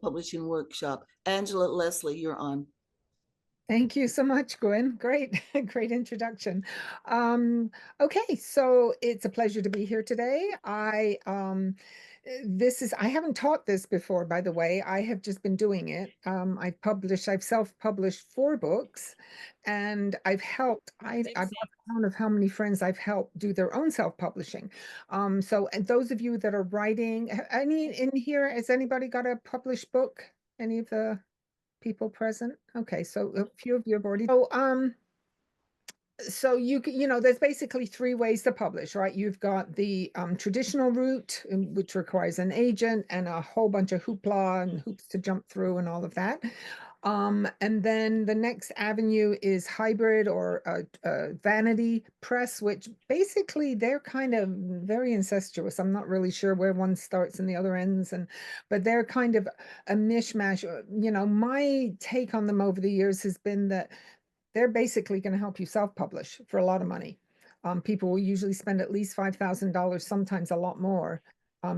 Self-Publishing Workshop. Angela, Leslie, you're on. Thank you so much, Gwen. Great, great introduction. Um, okay, so it's a pleasure to be here today. I haven't taught this before, by the way. I have just been doing it. I've self-published 4 books, and I've lost count of how many friends I've helped do their own self-publishing. And those of you that are writing, any in here, has anybody got a published book? Any of the people present? Okay, so a few of you have already. So there's basically 3 ways to publish, right? You've got the traditional route, which requires an agent and a whole bunch of hoopla and hoops to jump through and all of that. And then the next avenue is hybrid or vanity press, which basically they're kind of very incestuous. I'm not really sure where one starts and the other ends, but they're kind of a mishmash. My take on them over the years has been that they're basically going to help you self-publish for a lot of money. People will usually spend at least $5,000, sometimes a lot more,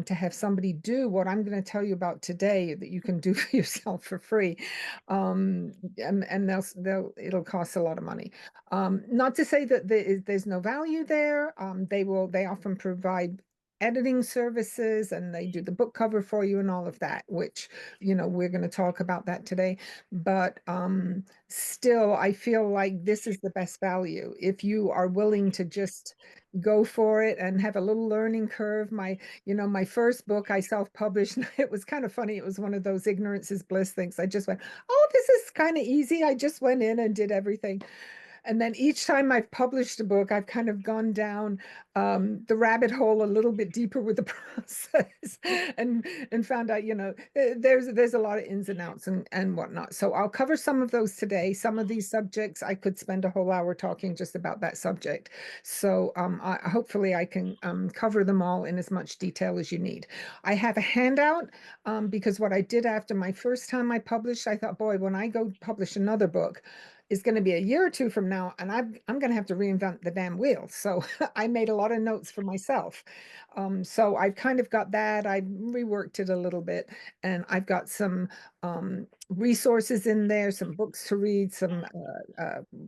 to have somebody do what I'm going to tell you about today that you can do for yourself for free. And it'll cost a lot of money. Not to say that there's no value there. They often provide editing services, and they do the book cover for you and all of that, which, we're going to talk about that today. But still, I feel like this is the best value if you are willing to just go for it and have a little learning curve. My first book I self-published, it was kind of funny. It was one of those ignorance is bliss things. I just went, oh, this is kind of easy. I just went in and did everything. And then each time I've published a book, I've kind of gone down the rabbit hole a little bit deeper with the process, and found out, there's a lot of ins and outs and whatnot. So I'll cover some of those today. Some of these subjects, I could spend a whole hour talking just about that subject. So hopefully I can cover them all in as much detail as you need. I have a handout because what I did after my first time I published, I thought, boy, when I go publish another book, is going to be a year or two from now, and I'm going to have to reinvent the damn wheel. So I made a lot of notes for myself. So I've kind of got that. I reworked it a little bit, and I've got some resources in there, some books to read, some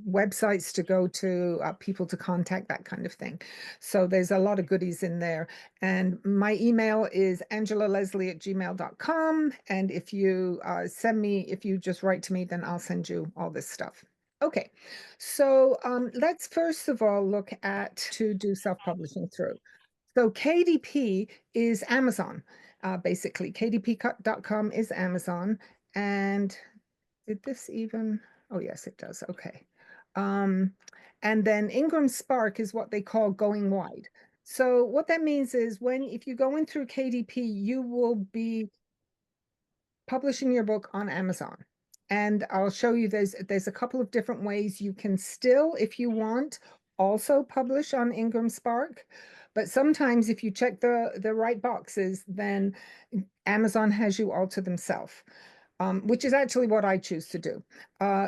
websites to go to, people to contact, that kind of thing. So there's a lot of goodies in there. And my email is angelaleslie@gmail.com. And if you just write to me, then I'll send you all this stuff. Okay, so let's first of all look at to do self-publishing through. So KDP is Amazon, basically. KDP.com is Amazon. And did this even? Oh, yes, it does. Okay. Um, and then Ingram Spark is what they call going wide. So what that means is if you go in through KDP, you will be publishing your book on Amazon. And I'll show you there's a couple of different ways you can still, if you want, also publish on Ingram Spark. But sometimes if you check the right boxes, then Amazon has you all to themselves. Which is actually what I choose to do.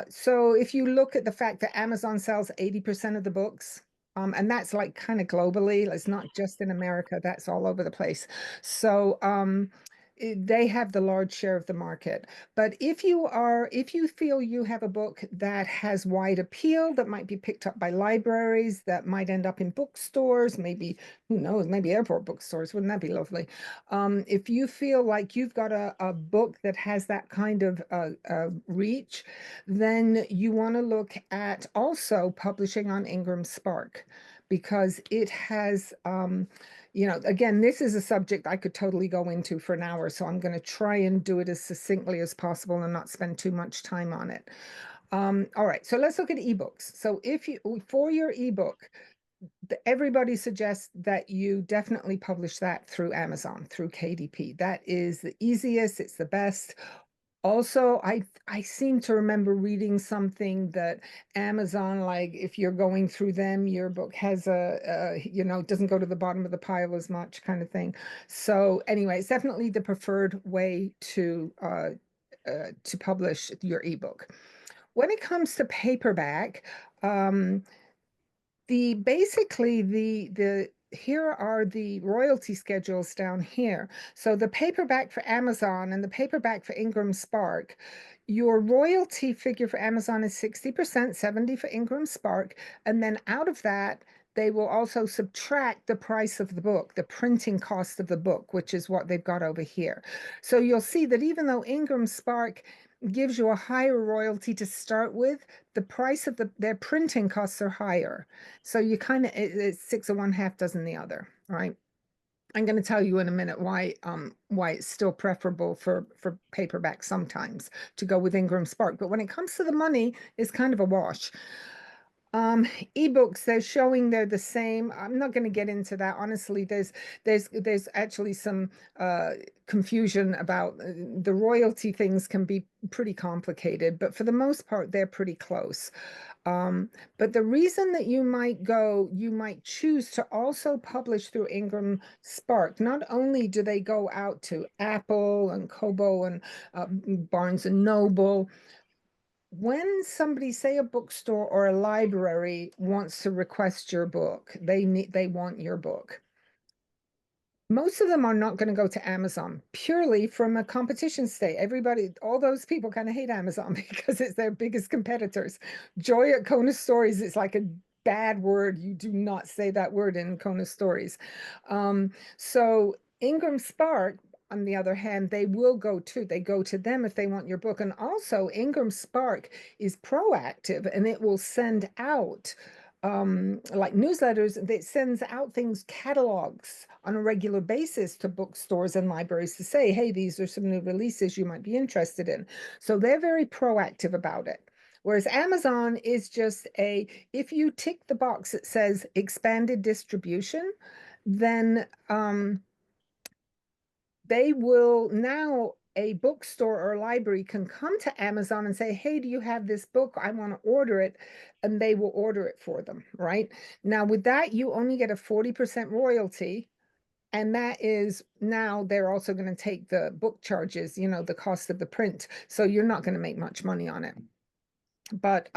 So if you look at the fact that Amazon sells 80% of the books, and that's like kind of globally, it's not just in America, that's all over the place. So they have the large share of the market. But if you feel you have a book that has wide appeal, that might be picked up by libraries, that might end up in bookstores, maybe, who knows, maybe airport bookstores, wouldn't that be lovely? If you feel like you've got a book that has that kind of reach, then you want to look at also publishing on Ingram Spark, because it has, again, this is a subject I could totally go into for an hour, so I'm going to try and do it as succinctly as possible and not spend too much time on it. All right, so let's look at ebooks. So for your ebook, everybody suggests that you definitely publish that through Amazon, through KDP. That is the easiest, it's the best. Also, I seem to remember reading something that Amazon, like if you're going through them, your book has it doesn't go to the bottom of the pile as much, kind of thing. So anyway, it's definitely the preferred way to publish your ebook. When it comes to paperback, the basically the here are the royalty schedules down here. So the paperback for Amazon and the paperback for Ingram Spark, your royalty figure for Amazon is 60%, 70 for Ingram Spark, and then out of that, they will also subtract the price of the book, the printing cost of the book, which is what they've got over here. So you'll see that even though Ingram Spark gives you a higher royalty to start with, the price of their printing costs are higher. So you kind of it's six of one, half dozen the other, right? I'm going to tell you in a minute why it's still preferable for paperback sometimes to go with Ingram Spark. But when it comes to the money, it's kind of a wash. Um, ebooks, they're showing they're the same. I'm not going to get into that. Honestly, there's actually some confusion about the royalty things can be pretty complicated, but for the most part, they're pretty close. But the reason that you might choose to also publish through Ingram Spark. Not only do they go out to Apple and Kobo and Barnes and Noble, when somebody, say a bookstore or a library, wants to request your book, they want your book. Most of them are not going to go to Amazon purely from a competition state. Everybody, all those people kind of hate Amazon because it's their biggest competitors. Joy at Kona Stories is like a bad word. You do not say that word in Kona Stories. So Ingram Spark, on the other hand, they go to them if they want your book. And also Ingram Spark is proactive and it will send out like newsletters that sends out things, catalogs on a regular basis to bookstores and libraries to say, hey, these are some new releases you might be interested in. So they're very proactive about it. Whereas Amazon is just if you tick the box that says expanded distribution, then they will now a bookstore or library can come to Amazon and say, hey, do you have this book? I want to order it. And they will order it for them, right? Now, with that, you only get a 40% royalty. And that is now they're also going to take the book charges, the cost of the print. So you're not going to make much money on it. But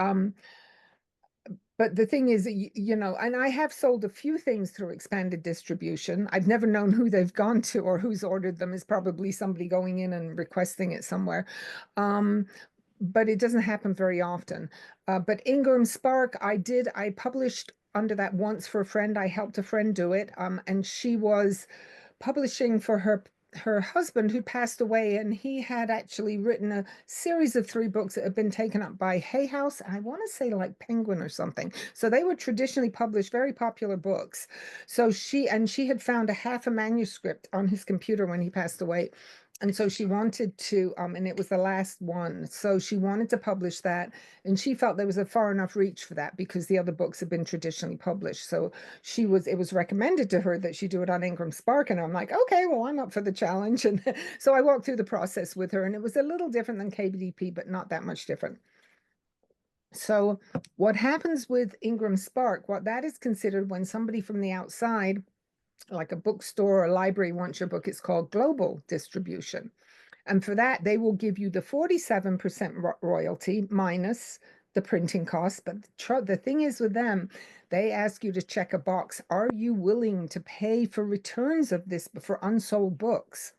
the thing is, and I have sold a few things through expanded distribution. I've never known who they've gone to or who's ordered them. Is probably somebody going in and requesting it somewhere. Um, but it doesn't happen very often. But Ingram Spark, I published under that once for a friend. I helped a friend do it. And she was publishing for her husband who passed away, and he had actually written a series of 3 books that had been taken up by Hay House. I want to say like Penguin or something. So they were traditionally published, very popular books. So she had found a half a manuscript on his computer when he passed away. And so she wanted to, and it was the last one. So she wanted to publish that. And she felt there was a far enough reach for that because the other books had been traditionally published. So it was recommended to her that she do it on Ingram Spark. And I'm like, okay, well, I'm up for the challenge. And so I walked through the process with her, and it was a little different than KDP, but not that much different. So what happens with Ingram Spark, what that is considered when somebody from the outside, like a bookstore or a library, wants your book, it's called global distribution. And for that, they will give you the 47% royalty minus the printing costs. But the thing is with them, they ask you to check a box. Are you willing to pay for returns of this for unsold books?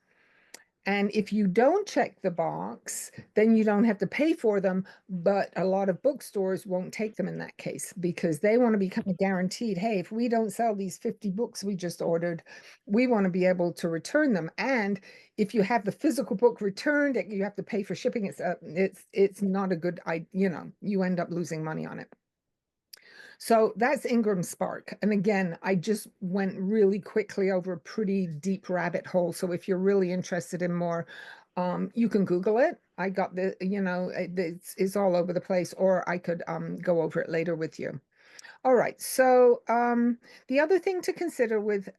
And if you don't check the box, then you don't have to pay for them. But a lot of bookstores won't take them in that case because they want to be kind of guaranteed, hey, if we don't sell these 50 books we just ordered, we want to be able to return them. And if you have the physical book returned, you have to pay for shipping. It's not a good, you end up losing money on it. So that's Ingram Spark. And again, I just went really quickly over a pretty deep rabbit hole. So if you're really interested in more, you can Google it. I got it's all over the place, or I could go over it later with you. All right. So the other thing to consider with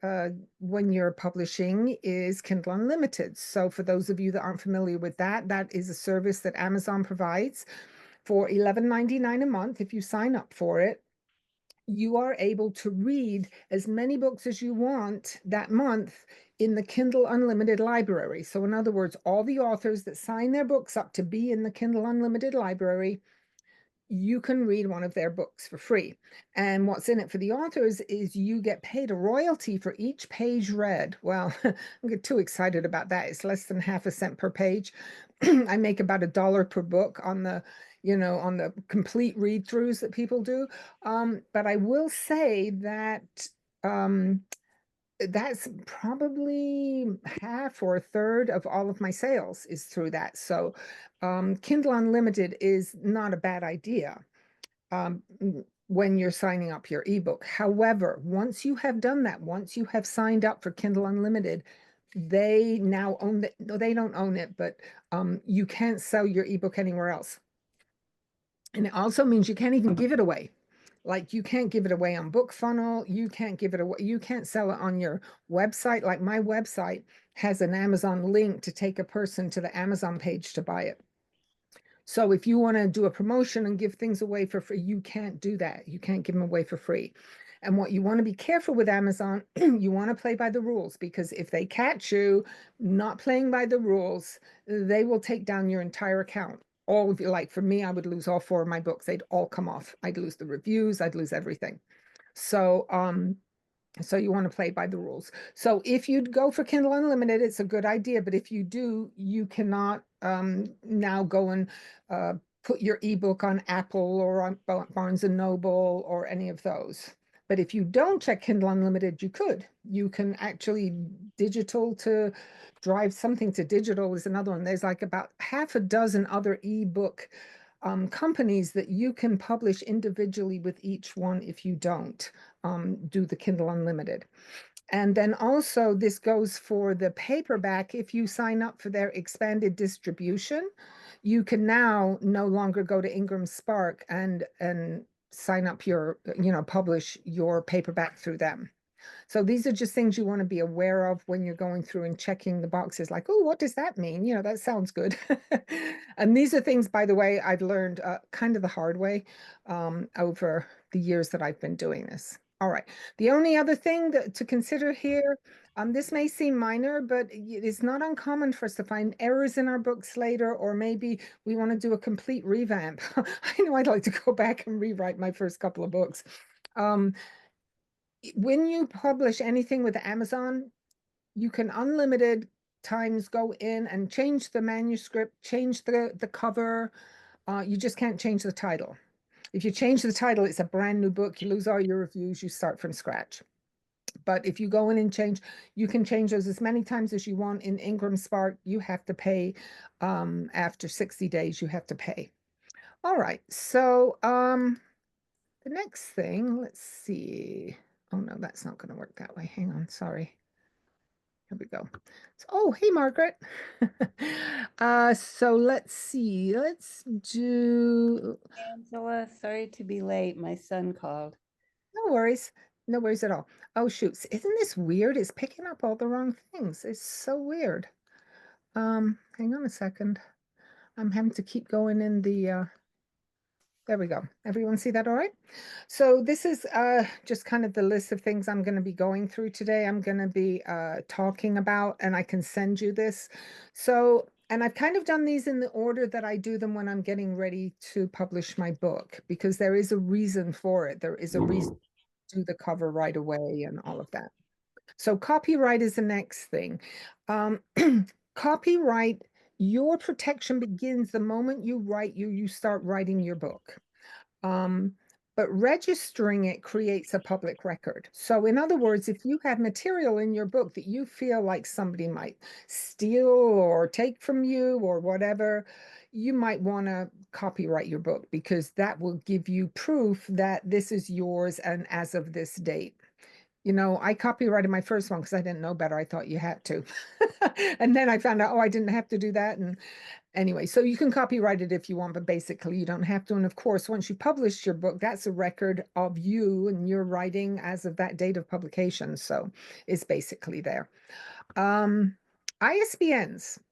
when you're publishing is Kindle Unlimited. So for those of you that aren't familiar with that, that is a service that Amazon provides for $11.99 a month if you sign up for it. You are able to read as many books as you want that month in the Kindle Unlimited library. So in other words, all the authors that sign their books up to be in the Kindle Unlimited library, you can read one of their books for free. And what's in it for the authors is you get paid a royalty for each page read. Well, I get too excited about that. It's less than half a cent per page. I make about $1 per book on the, on the complete read throughs that people do. But I will say that um, that's probably half or a third of all of my sales is through that. So Kindle Unlimited is not a bad idea when you're signing up your ebook. However, once you have done that, once you have signed up for Kindle Unlimited, they now own it. No, they don't own it, but you can't sell your ebook anywhere else. And it also means you can't even give it away. Like you can't give it away on BookFunnel. You can't give it away. You can't sell it on your website. Like my website has an Amazon link to take a person to the Amazon page to buy it. So if you want to do a promotion and give things away for free, you can't do that. You can't give them away for free. And what you want to be careful with Amazon, you want to play by the rules, because if they catch you not playing by the rules, they will take down your entire account. All of you, like for me, I would lose all 4 of my books. They'd all come off. I'd lose the reviews. I'd lose everything. So, so you want to play by the rules. So if you'd go for Kindle Unlimited, it's a good idea. But if you do, you cannot now go and put your ebook on Apple or on Barnes and Noble or any of those. But if you don't check Kindle Unlimited, you could. You can actually digital to drive something to digital is another one. There's like about half a dozen other ebook companies that you can publish individually with each one if you don't do the Kindle Unlimited. And then also this goes for the paperback. If you sign up for their expanded distribution, you can now no longer go to Ingram Spark and sign up your, publish your paperback through them. So these are just things you want to be aware of when you're going through and checking the boxes like, oh, what does that mean? That sounds good. And these are things, by the way, I've learned kind of the hard way over the years that I've been doing this. All right. The only other thing to consider here, this may seem minor, but it's not uncommon for us to find errors in our books later, or maybe we want to do a complete revamp. I know I'd like to go back and rewrite my first couple of books. When you publish anything with Amazon, you can unlimited times go in and change the manuscript, change the cover. You just can't change the title. If you change the title, it's a brand new book. You lose all your reviews. You start from scratch. But if you go in and change, you can change those as many times as you want. In Ingram Spark, you have to pay after 60 days, you have to pay. All right. So the next thing, let's see. Oh no, that's not going to work that way. Hang on, sorry. Here we go. So, oh, hey, Margaret. So let's see. Let's do, Angela, sorry to be late. My son called. no worries. No worries at all. Oh, shoots. Isn't this weird? It's picking up all the wrong things. It's so weird. Hang on a second. I'm having to keep going in the, there we go. Everyone see that all right? So this is just kind of the list of things I'm going to be going through today. I'm going to be talking about, and I can send you this. So, and I've kind of done these in the order that I do them when I'm getting ready to publish my book, because there is a reason for it. There is a reason to do the cover right away and all of that. So copyright is the next thing. Copyright, your protection begins the moment you start writing your book. But registering it creates a public record. So in other words, if you have material in your book that you feel like somebody might steal or take from you or whatever, you might want to copyright your book, because that will give you proof that this is yours and as of this date. I copyrighted my first one because I didn't know better. I thought you had to. And then I found out, oh, I didn't have to do that. And anyway, so you can copyright it if you want, but basically you don't have to. And of course, once you publish your book, that's a record of you and your writing as of that date of publication. So it's basically there. ISBNs.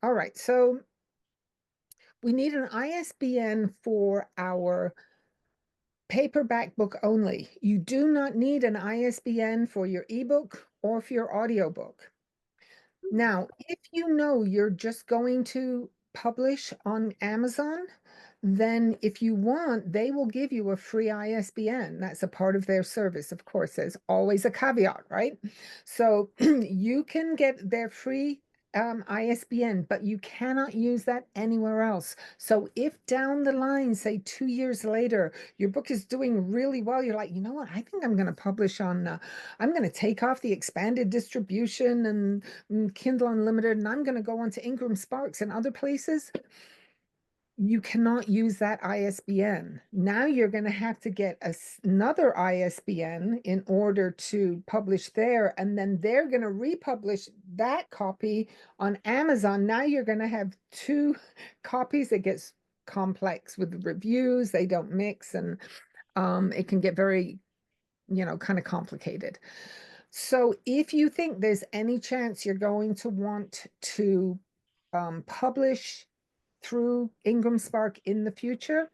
All right. So we need an ISBN for our paperback book only. You do not need an ISBN for your ebook or for your audiobook. Now, if you know you're just going to publish on Amazon, then if you want, they will give you a free ISBN. That's a part of their service. Of course, there's always a caveat, right? So you can get their free ISBN, but you cannot use that anywhere else. So if down the line, say 2 years later, your book is doing really well, you're like, you know what, I think I'm going to publish on, I'm going to take off the expanded distribution and Kindle Unlimited, and I'm going to go on to Ingram Sparks and other places. You cannot use that ISBN. Now you're going to have to get another ISBN in order to publish there, and then they're going to republish that copy on Amazon. Now you're going to have two copies. It gets complex with the reviews. They don't mix, and it can get very, kind of complicated. So if you think there's any chance you're going to want to publish through Ingram Spark in the future,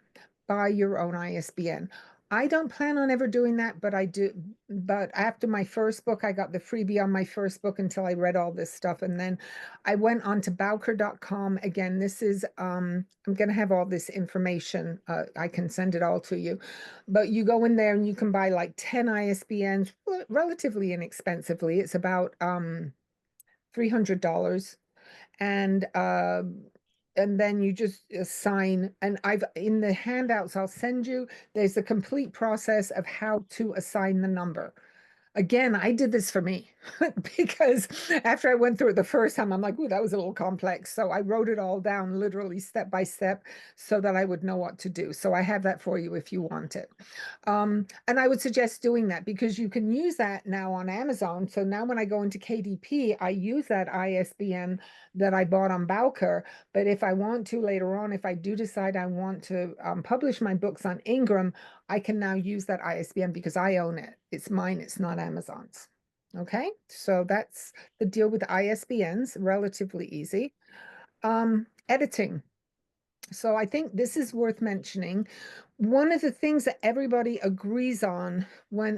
buy your own ISBN. I don't plan on ever doing that, but I do. But after my first book, I got the freebie on my first book until I read all this stuff. And then I went on to Bowker.com. Again, this is, I'm going to have all this information. I can send it all to you. But you go in there and you can buy like 10 ISBNs relatively inexpensively. It's about $300. And then you just assign, and I've in the handouts I'll send you, there's a complete process of how to assign the number. Again, I did this for me because after I went through it the first time, I'm like, ooh, that was a little complex. So I wrote it all down literally step by step so that I would know what to do. So I have that for you if you want it. And I would suggest doing that because you can use that now on Amazon. So now when I go into KDP, I use that ISBN that I bought on Bowker. But if I want to later on, if I do decide I want to publish my books on Ingram, I can now use that ISBN because I own it. It's mine, it's not Amazon's. Okay, so that's the deal with ISBNs, relatively easy. Editing. So I think this is worth mentioning. One of the things that everybody agrees on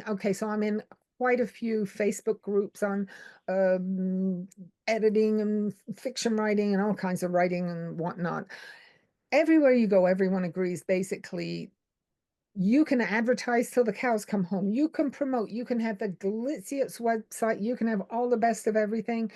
okay, so I'm in quite a few Facebook groups on editing and fiction writing and all kinds of writing and whatnot. Everywhere you go, everyone agrees basically you can advertise till the cows come home. You can promote, you can have the glitziest website, you can have all the best of everything.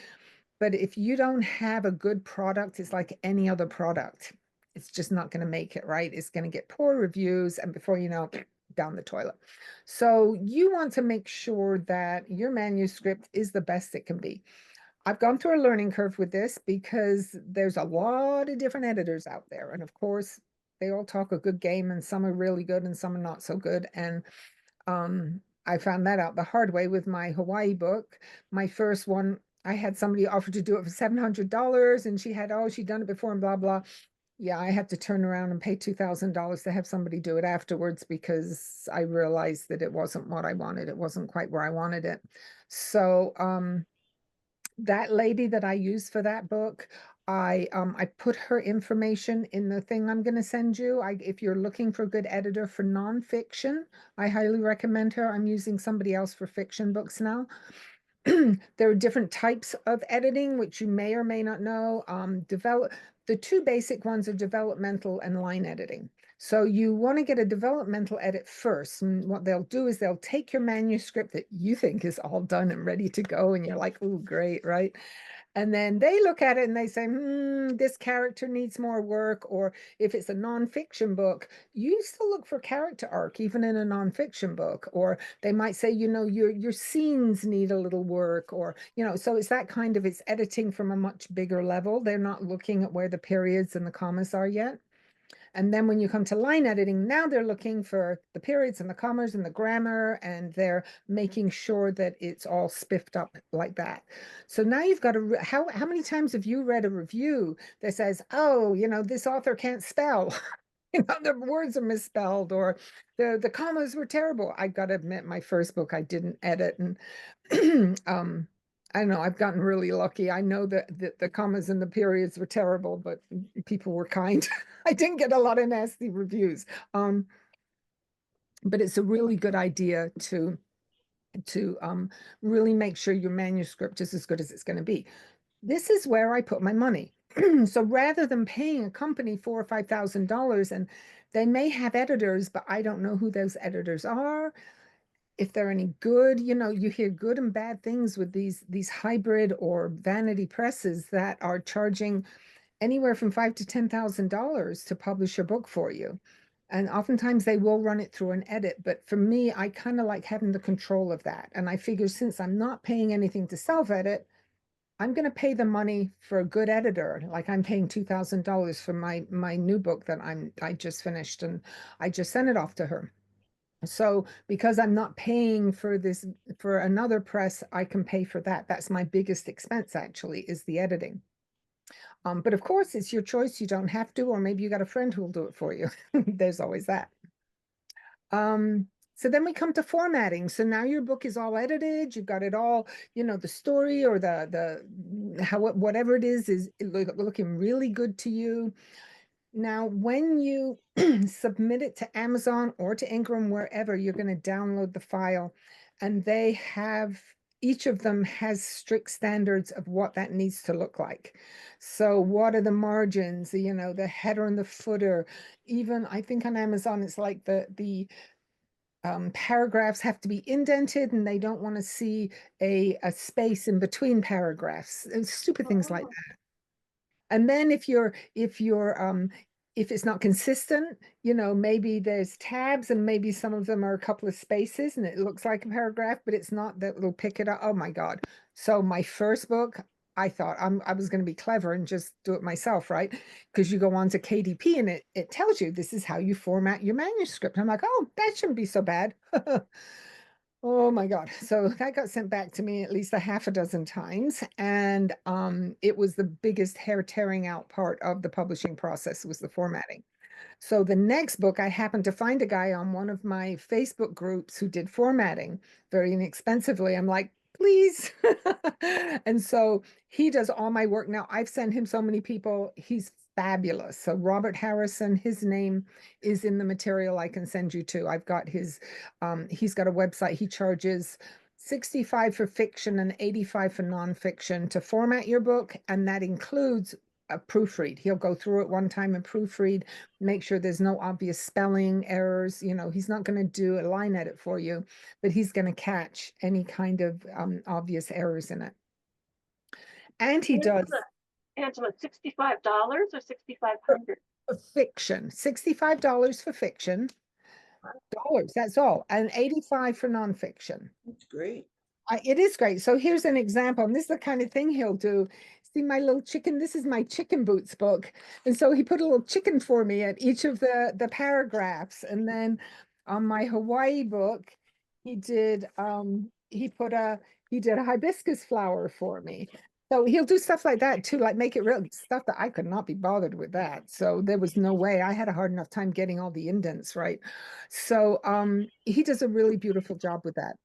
But if you don't have a good product, it's like any other product. It's just not going to make it, right? It's going to get poor reviews, and before you know, down the toilet. So you want to make sure that your manuscript is the best it can be. I've gone through a learning curve with this because there's a lot of different editors out there. And of course, they all talk a good game, and some are really good and some are not so good. And I found that out the hard way with my Hawaii book. My first one, I had somebody offer to do it for $700, and she'd done it before and blah, blah. Yeah, I had to turn around and pay $2,000 to have somebody do it afterwards because I realized that it wasn't what I wanted. It wasn't quite where I wanted it. So, that lady that I used for that book, I put her information in the thing I'm going to send you. If you're looking for a good editor for nonfiction, I highly recommend her. I'm using somebody else for fiction books now. There are different types of editing, which you may or may not know. The two basic ones are developmental and line editing. So you want to get a developmental edit first. And what they'll do is they'll take your manuscript that you think is all done and ready to go. And you're like, oh, great, right? And then they look at it and they say, this character needs more work. Or if it's a nonfiction book, you still look for character arc, even in a nonfiction book. Or they might say, your scenes need a little work, or, so it's that kind of, it's editing from a much bigger level. They're not looking at where the periods and the commas are yet. And then when you come to line editing, now they're looking for the periods and the commas and the grammar, and they're making sure that it's all spiffed up like that. So now you've got how many times have you read a review that says, oh, this author can't spell? The words are misspelled, or the commas were terrible. I got to admit, my first book I didn't edit, and I don't know, I've gotten really lucky. I know that the commas and the periods were terrible, but people were kind. I didn't get a lot of nasty reviews. But it's a really good idea to really make sure your manuscript is as good as it's going to be. This is where I put my money. So rather than paying a company $4,000 or $5,000, and they may have editors, but I don't know who those editors are, if they're any good. You hear good and bad things with these hybrid or vanity presses that are charging anywhere from $5,000 to $10,000 to publish your book for you. And oftentimes they will run it through an edit. But for me, I kind of like having the control of that. And I figure since I'm not paying anything to self-edit, I'm going to pay the money for a good editor. Like I'm paying $2,000 for my new book that I just finished, and I just sent it off to her. So because I'm not paying for this for another press, I can pay for that. That's my biggest expense actually, is the editing. But of course, it's your choice. You don't have to, or maybe you got a friend who will do it for you. There's always that. So then we come to formatting. So now your book is all edited. You've got it all, the story or the how whatever it is looking really good to you. Now, when you submit it to Amazon or to Ingram, wherever, you're going to download the file, and each of them has strict standards of what that needs to look like. So what are the margins, the header and the footer. Even I think on Amazon, it's like the paragraphs have to be indented, and they don't want to see a space in between paragraphs, and stupid things like that. And then if it's not consistent, maybe there's tabs and maybe some of them are a couple of spaces and it looks like a paragraph, but it's not, that will pick it up. Oh my God. So my first book, I thought I was going to be clever and just do it myself, right? Because you go on to KDP and it tells you this is how you format your manuscript. I'm like, oh, that shouldn't be so bad. Oh my God. So that got sent back to me at least a half a dozen times. And it was the biggest hair tearing out part of the publishing process, was the formatting. So the next book, I happened to find a guy on one of my Facebook groups who did formatting very inexpensively. I'm like, please. And so he does all my work now. I've sent him so many people. He's fabulous. So Robert Harrison, his name is in the material I can send you to. I've got he's got a website. He charges 65 for fiction and 85 for nonfiction to format your book. And that includes a proofread. He'll go through it one time and proofread, make sure there's no obvious spelling errors. He's not going to do a line edit for you, but he's going to catch any kind of obvious errors in it. And he does Angela, $65 or 6,500? for fiction, $65 for fiction, dollars, that's all, and 85 for nonfiction. That's great. It is great. So here's an example, and this is the kind of thing he'll do. See my little chicken? This is my chicken boots book. And so he put a little chicken for me at each of the paragraphs. And then on my Hawaii book, he did he did a hibiscus flower for me. So he'll do stuff like that too, like make it real stuff that I could not be bothered with that. So there was no way. I had a hard enough time getting all the indents right. So he does a really beautiful job with that.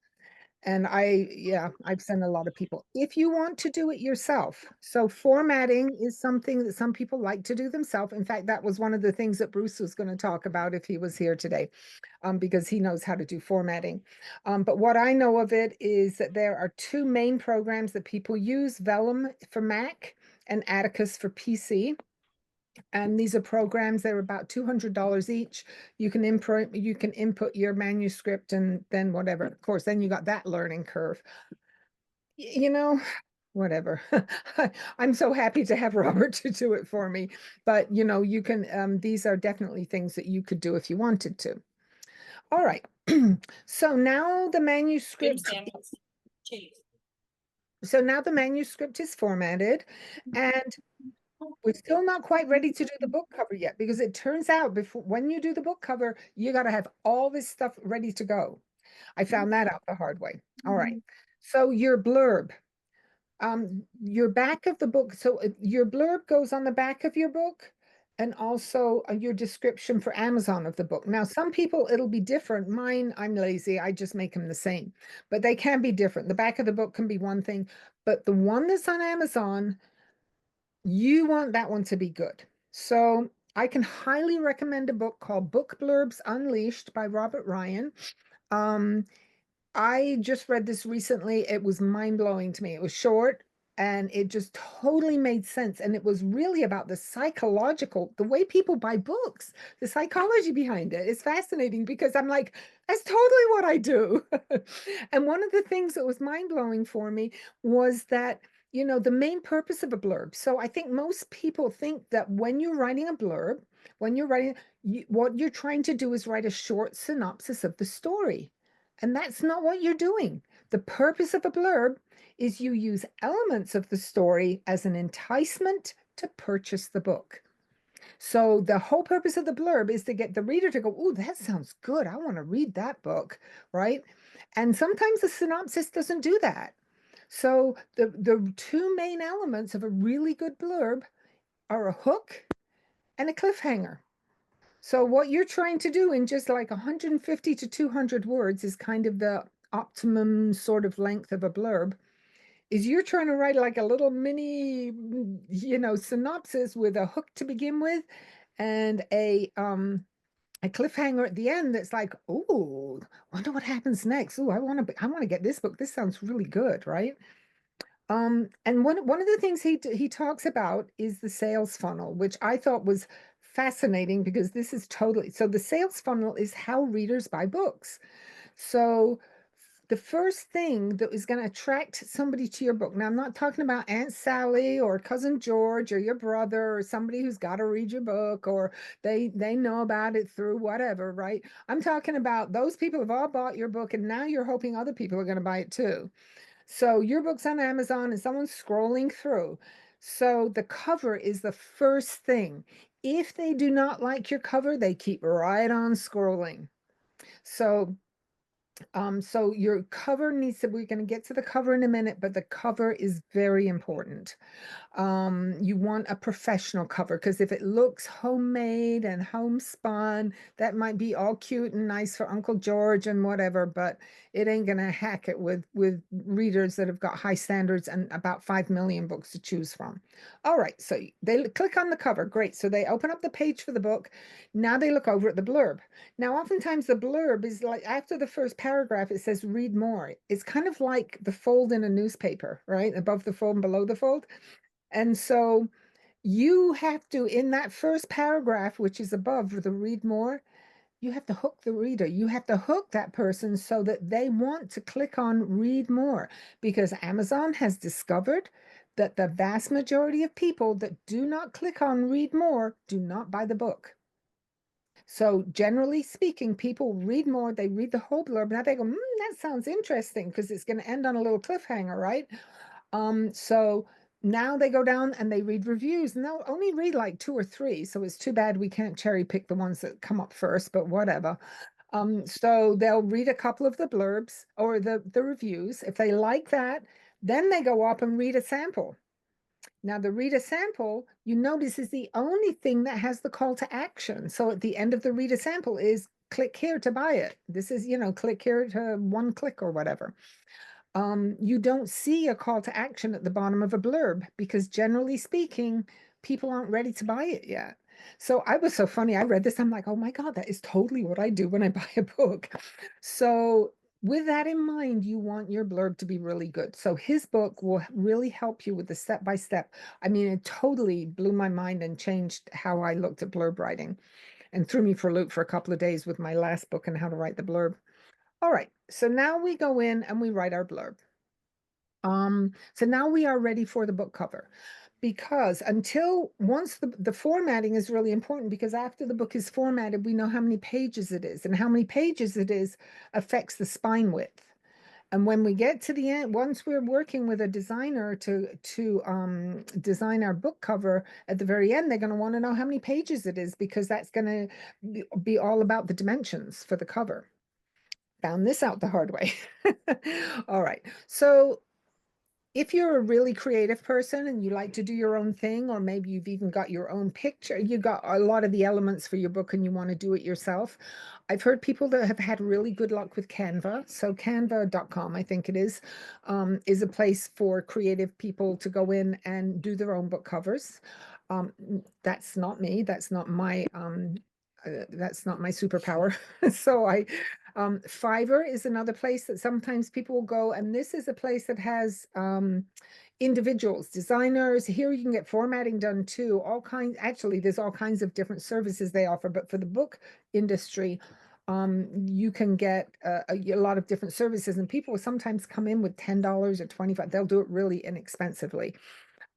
And I've sent a lot of people. If you want to do it yourself, so formatting is something that some people like to do themselves. In fact, that was one of the things that Bruce was going to talk about if he was here today, because he knows how to do formatting. But what I know of it is that there are two main programs that people use: Vellum for Mac and Atticus for PC. And these are programs, they're about $200 each. You can input your manuscript and then whatever. Of course, then you got that learning curve. Whatever. I'm so happy to have Robert to do it for me. But you can these are definitely things that you could do if you wanted to. All right. So now the manuscript is formatted, and we're still not quite ready to do the book cover yet, because it turns out when you do the book cover, you got to have all this stuff ready to go. I found that out the hard way. All right. So your blurb, your back of the book. So your blurb goes on the back of your book, and also your description for Amazon of the book. Now, some people, it'll be different. Mine, I'm lazy. I just make them the same, but they can be different. The back of the book can be one thing, but the one that's on Amazon, you want that one to be good. So I can highly recommend a book called Book Blurbs Unleashed by Robert Ryan. I just read this recently. It was mind-blowing to me. It was short, And it just totally made sense. And it was really about the psychological, the way people buy books, the psychology behind it. It's fascinating because I'm like, that's totally what I do. And one of the things that was mind blowing for me was that, you know, the main purpose of a blurb. So I think most people think that when you're writing a blurb, when you're writing, what you're trying to do is write a short synopsis of the story. And that's not what you're doing. The purpose of a blurb is you use elements of the story as an enticement to purchase the book. So the whole purpose of the blurb is to get the reader to go, oh, that sounds good. I want to read that book, right? And sometimes the synopsis doesn't do that. So the two main elements of a really good blurb are a hook and a cliffhanger. So what you're trying to do in just like 150 to 200 words is kind of the optimum sort of length of a blurb, is you're trying to write like a little mini, you know, synopsis with a hook to begin with and a cliffhanger at the end that's like, oh, wonder what happens next. Oh, I want to get this book. This sounds really good, right? And one of the things he talks about is the sales funnel, which I thought was fascinating because this is totally, so the sales funnel is how readers buy books. So the first thing that is going to attract somebody to your book. Now, I'm not talking about Aunt Sally or Cousin George or your brother or somebody who's got to read your book or they know about it through whatever, right? I'm talking about those people have all bought your book and now you're hoping other people are going to buy it too. So your book's on Amazon and someone's scrolling through. So the cover is the first thing. If they do not like your cover, they keep right on scrolling. So so your cover needs to, we're going to get to the cover in a minute, but the cover is very important. You want a professional cover because if it looks homemade and homespun, that might be all cute and nice for Uncle George and whatever, but it ain't gonna hack it with readers that have got high standards and about 5 million books to choose from. All right, so they click on the cover, great. So they open up the page for the book. Now they look over at the blurb. Now, oftentimes the blurb is like after the first paragraph, it says read more. It's kind of like the fold in a newspaper, right? Above the fold and below the fold. And so you have to, in that first paragraph, which is above the read more, you have to hook the reader. You have to hook that person so that they want to click on read more because Amazon has discovered that the vast majority of people that do not click on read more do not buy the book. So generally speaking, people read more, they read the whole blurb. Now they go, that sounds interesting because it's going to end on a little cliffhanger, right? So now they go down and they read reviews and they'll only read like 2 or 3. So it's too bad we can't cherry pick the ones that come up first, but whatever. So they'll read a couple of the blurbs or the reviews. If they like that, then they go up and read a sample. Now, the read a sample, you notice, is the only thing that has the call to action. So at the end of the read a sample is click here to buy it. This is, you know, click here to one click or whatever. You don't see a call to action at the bottom of a blurb because generally speaking, people aren't ready to buy it yet. So I was so funny. I read this. I'm like, oh my God, that is totally what I do when I buy a book. So with that in mind, you want your blurb to be really good. So his book will really help you with the step by step. I mean, it totally blew my mind and changed how I looked at blurb writing and threw me for a loop for a couple of days with my last book and how to write the blurb. All right, so now we go in and we write our blurb. So now we are ready for the book cover because once the formatting is really important because after the book is formatted, we know how many pages it is and how many pages it is affects the spine width. And when we get to the end, once we're working with a designer to design our book cover at the very end, they're going to want to know how many pages it is because that's going to be all about the dimensions for the cover. Found this out the hard way. All right. So if you're a really creative person and you like to do your own thing, or maybe you've even got your own picture, you got a lot of the elements for your book and you want to do it yourself. I've heard people that have had really good luck with Canva. So canva.com, I think it is a place for creative people to go in and do their own book covers. That's not me. That's not my superpower. So Fiverr is another place that sometimes people will go, and this is a place that has individuals, designers. Here you can get formatting done too. All kinds, actually, there's all kinds of different services they offer, but for the book industry, you can get a lot of different services, and people will sometimes come in with $10 or 25. They'll do it really inexpensively.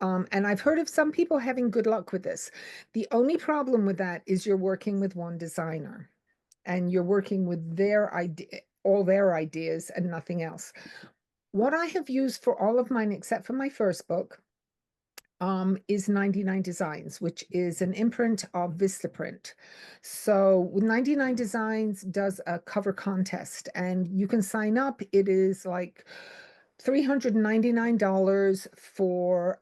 And I've heard of some people having good luck with this. The only problem with that is you're working with one designer and you're working with their idea, all their ideas and nothing else. What I have used for all of mine, except for my first book, is 99 Designs, which is an imprint of Vistaprint. So 99 Designs does a cover contest and you can sign up. It is like $399 for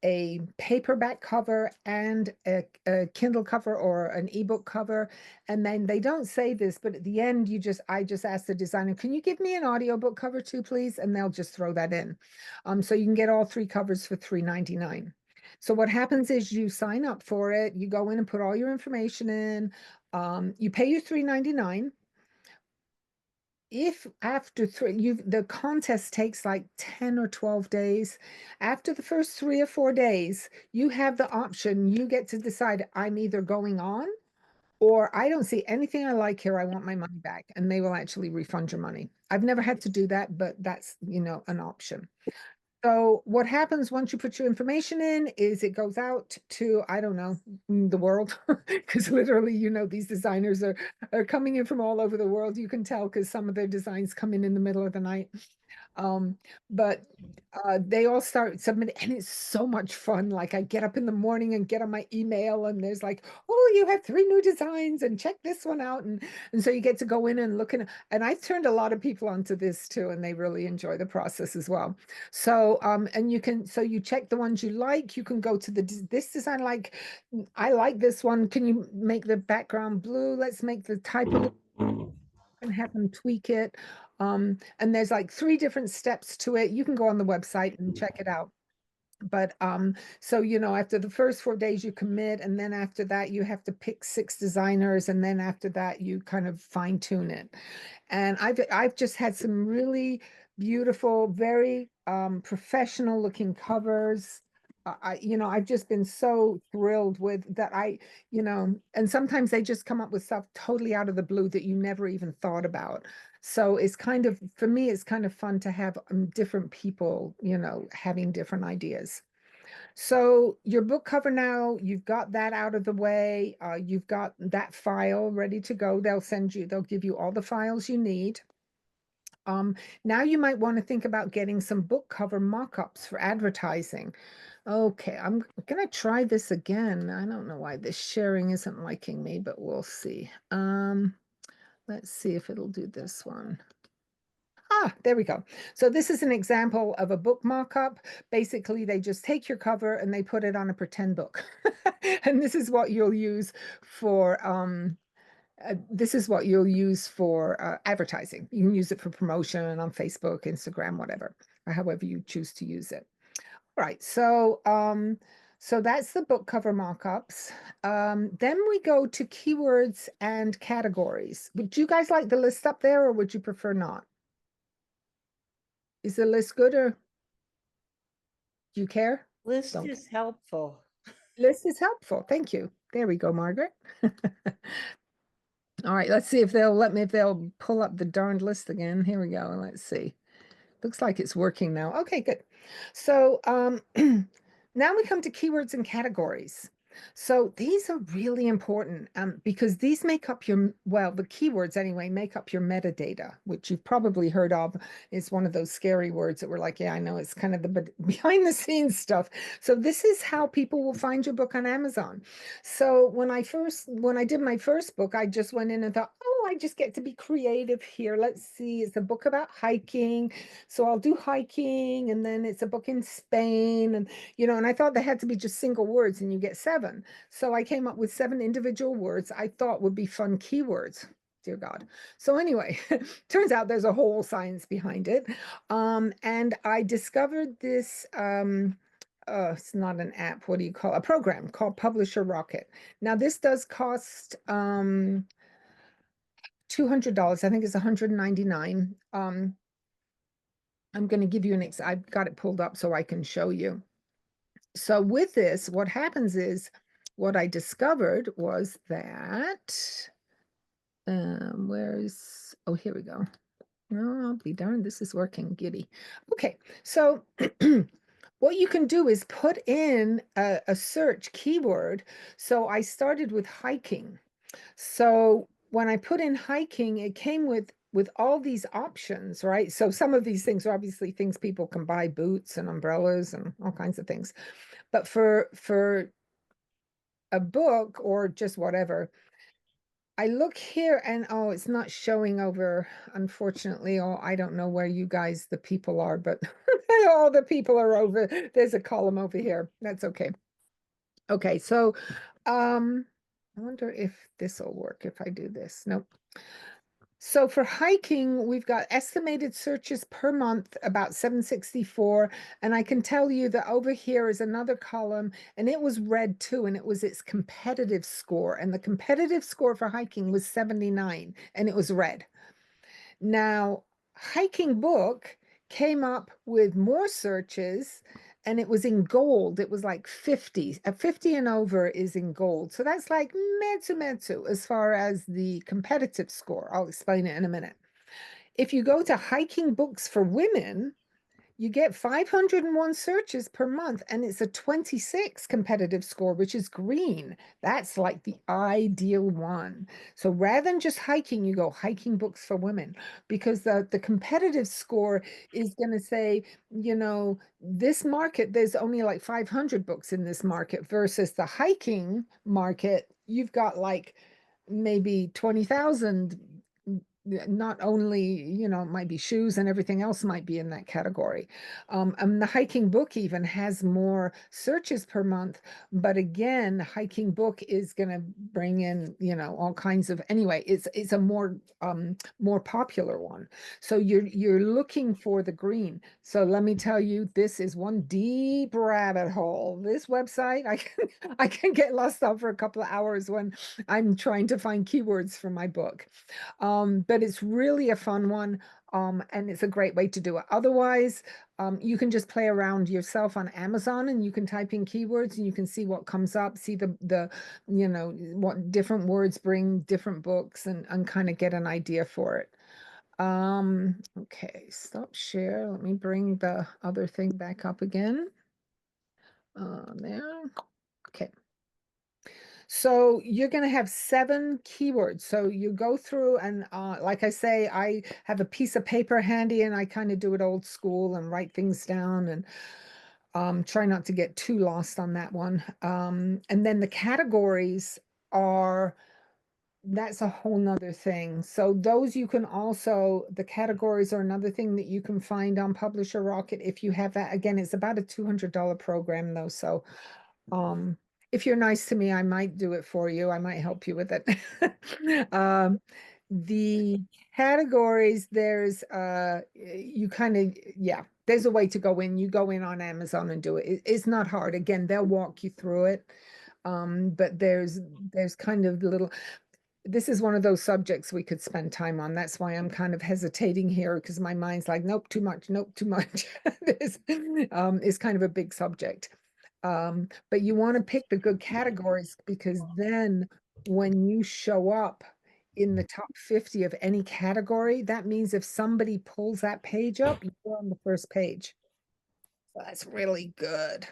a paperback cover and a Kindle cover or an ebook cover. And then they don't say this, but at the end, I just ask the designer, can you give me an audiobook cover too, please? And they'll just throw that in. So you can get all three covers for $399. So what happens is you sign up for it, you go in and put all your information in, you pay your $399. If after the contest takes like 10 or 12 days, after the first 3 or 4 days, you have the option, you get to decide, I'm either going on or I don't see anything I like here, I want my money back, and they will actually refund your money. I've never had to do that, but that's, an option. So what happens once you put your information in is it goes out to, I don't know, the world, because literally, these designers are coming in from all over the world. You can tell because some of their designs come in the middle of the night. But they all start submitting, and it's so much fun. Like I get up in the morning and get on my email, and there's like, oh, you have 3 new designs, and check this one out, and so you get to go in and look and I've turned a lot of people onto this too, and they really enjoy the process as well. So and you check the ones you like. You can go to this design, like I like this one. Can you make the background blue? Let's make the type of and have them tweak it. And there's like 3 different steps to it. You can go on the website and check it out. But so after the first 4 days you commit, and then after that you have to pick 6 designers, and then after that you kind of fine tune it. And I've just had some really beautiful, very professional looking covers. I've just been so thrilled with that. And sometimes they just come up with stuff totally out of the blue that you never even thought about. So it's kind of, for me, it's kind of fun to have different people, having different ideas. So your book cover now, you've got that out of the way. You've got that file ready to go. They'll give you all the files you need. Now you might want to think about getting some book cover mock-ups for advertising. Okay, I'm gonna try this again. I don't know why this sharing isn't liking me, but we'll see. Let's see if it'll do this one. There we go. So this is an example of a book mock-up. Basically, they just take your cover and they put it on a pretend book. And this is what you'll use for advertising. You can use it for promotion on Facebook, Instagram, whatever, or however you choose to use it. All right, so that's the book cover mock-ups. Then we go to keywords and categories. Would you guys like the list up there, or would you prefer not? Is the list good, or do you care? List Don't. is helpful. List is helpful. Thank you. There we go, Margaret. All right, let's see if they'll pull up the darned list again. Here we go. Let's see. Looks like it's working now. Okay, good. So now we come to keywords and categories. So these are really important because these make up the keywords anyway, make up your metadata, which you've probably heard of. Is one of those scary words that we're like, yeah, I know, it's kind of the behind the scenes stuff. So this is how people will find your book on Amazon. So when I did my first book, I just went in and thought, oh, I just get to be creative here. Let's see, it's a book about hiking. So I'll do hiking, and then it's a book in Spain, and and I thought they had to be just single words and you get 7. So I came up with 7 individual words I thought would be fun keywords. Dear God. So anyway, turns out there's a whole science behind it. And I discovered this, it's not an app, what do you call a program called Publisher Rocket. Now this does cost $200. I think it's $199. I'm going to give you I've got it pulled up so I can show you. So with this, what happens is, what I discovered was that, oh, here we go. Oh, I'll be darned, this is working, giddy. Okay, so what you can do is put in a search keyword. So I started with hiking. So when I put in hiking, it came with all these options, right? So some of these things are obviously things people can buy, boots and umbrellas and all kinds of things. But for a book or just whatever, I look here and oh, it's not showing over, unfortunately. Oh, I don't know where you guys, the people are, but all the people are over. There's a column over here. That's okay. Okay, so I wonder if this will work if I do this. Nope. So for hiking, we've got estimated searches per month, about 764. And I can tell you that over here is another column, and it was red too, and it was its competitive score. And the competitive score for hiking was 79, and it was red. Now, hiking book came up with more searches, and it was in gold. It was like 50. At 50 and over is in gold. So that's like metsu as far as the competitive score. I'll explain it in a minute. If you go to hiking books for women, you get 501 searches per month, and it's a 26 competitive score, which is green. That's like the ideal one. So rather than just hiking, you go hiking books for women, because the competitive score is going to say, you know, this market, there's only like 500 books in this market versus the hiking market, you've got like maybe 20,000. Not only, you know, it might be shoes and everything else might be in that category. And the hiking book even has more searches per month, but again, hiking book is going to bring in, you know, all kinds of, anyway, it's a more popular one. So you're looking for the green. So let me tell you, this is one deep rabbit hole. This website, I can get lost out for a couple of hours when I'm trying to find keywords for my book. But it's really a fun one, and it's a great way to do it. Otherwise, you can just play around yourself on Amazon, and you can type in keywords and you can see what comes up, see the you know, what different words bring different books, and kind of get an idea for it. Okay, stop share. Let me bring the other thing back up again. There. Okay. So you're going to have 7 keywords. So you go through and like I say, I have a piece of paper handy and I kind of do it old school and write things down and try not to get too lost on that one. And then the categories are, that's a whole nother thing. So those you can also, the categories are another thing that you can find on Publisher Rocket if you have that. Again, it's about a $200 program though. So if you're nice to me, I might do it for you. I might help you with it. The categories, there's you kind of, yeah, there's a way to go in. You go in on Amazon and do it. It's not hard. Again, they'll walk you through it. But there's kind of little, this is one of those subjects we could spend time on. That's why I'm kind of hesitating here, because my mind's like, nope, too much, nope, too much. This is kind of a big subject. But you want to pick the good categories, because then when you show up in the top 50 of any category, that means if somebody pulls that page up, you're on the first page. So that's really good.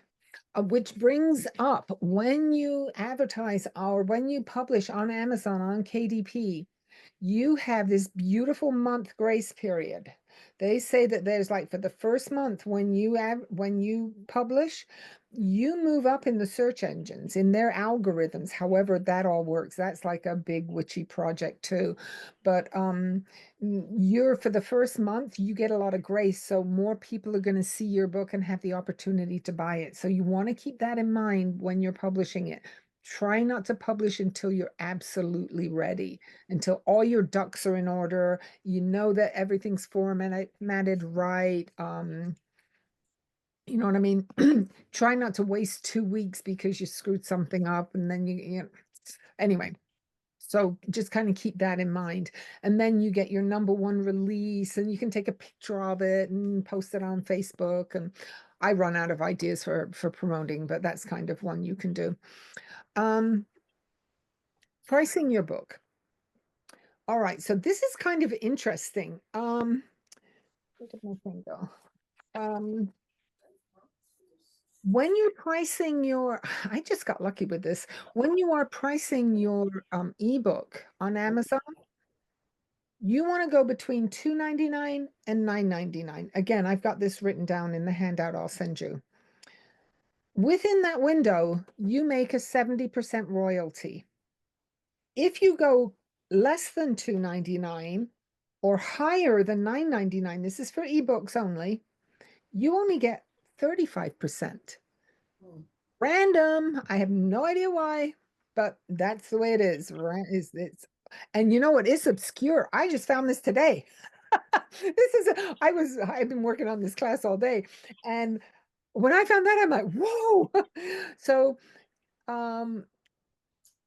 Which brings up, when you advertise or when you publish on Amazon, on KDP, you have this beautiful month grace period. They say that there's like, for the first month when you publish, you move up in the search engines, in their algorithms, however that all works. That's like a big witchy project too. But you're, for the first month, you get a lot of grace. So more people are going to see your book and have the opportunity to buy it. So you want to keep that in mind when you're publishing it. Try not to publish until you're absolutely ready, until all your ducks are in order, you know that everything's formatted right. You know what I mean? Try not to waste 2 weeks because you screwed something up, and then you know. Anyway, So just kind of keep that in mind. And then you get your #1 release and you can take a picture of it and post it on Facebook. And I run out of ideas for promoting, but that's kind of one you can do. Pricing your book. All right, so this is kind of interesting. Where did my thing go? When you're pricing your, I just got lucky with this. When you are pricing your ebook on Amazon, you want to go between $2.99 and $9.99. Again, I've got this written down in the handout I'll send you. Within that window, you make a 70% royalty. If you go less than $2.99 or higher than $9.99, this is for ebooks only, you only get 35%. Random. I have no idea why, but that's the way it is. Right? And you know what? It's obscure. I just found this today. I've been working on this class all day. And when I found that, I'm like, whoa. So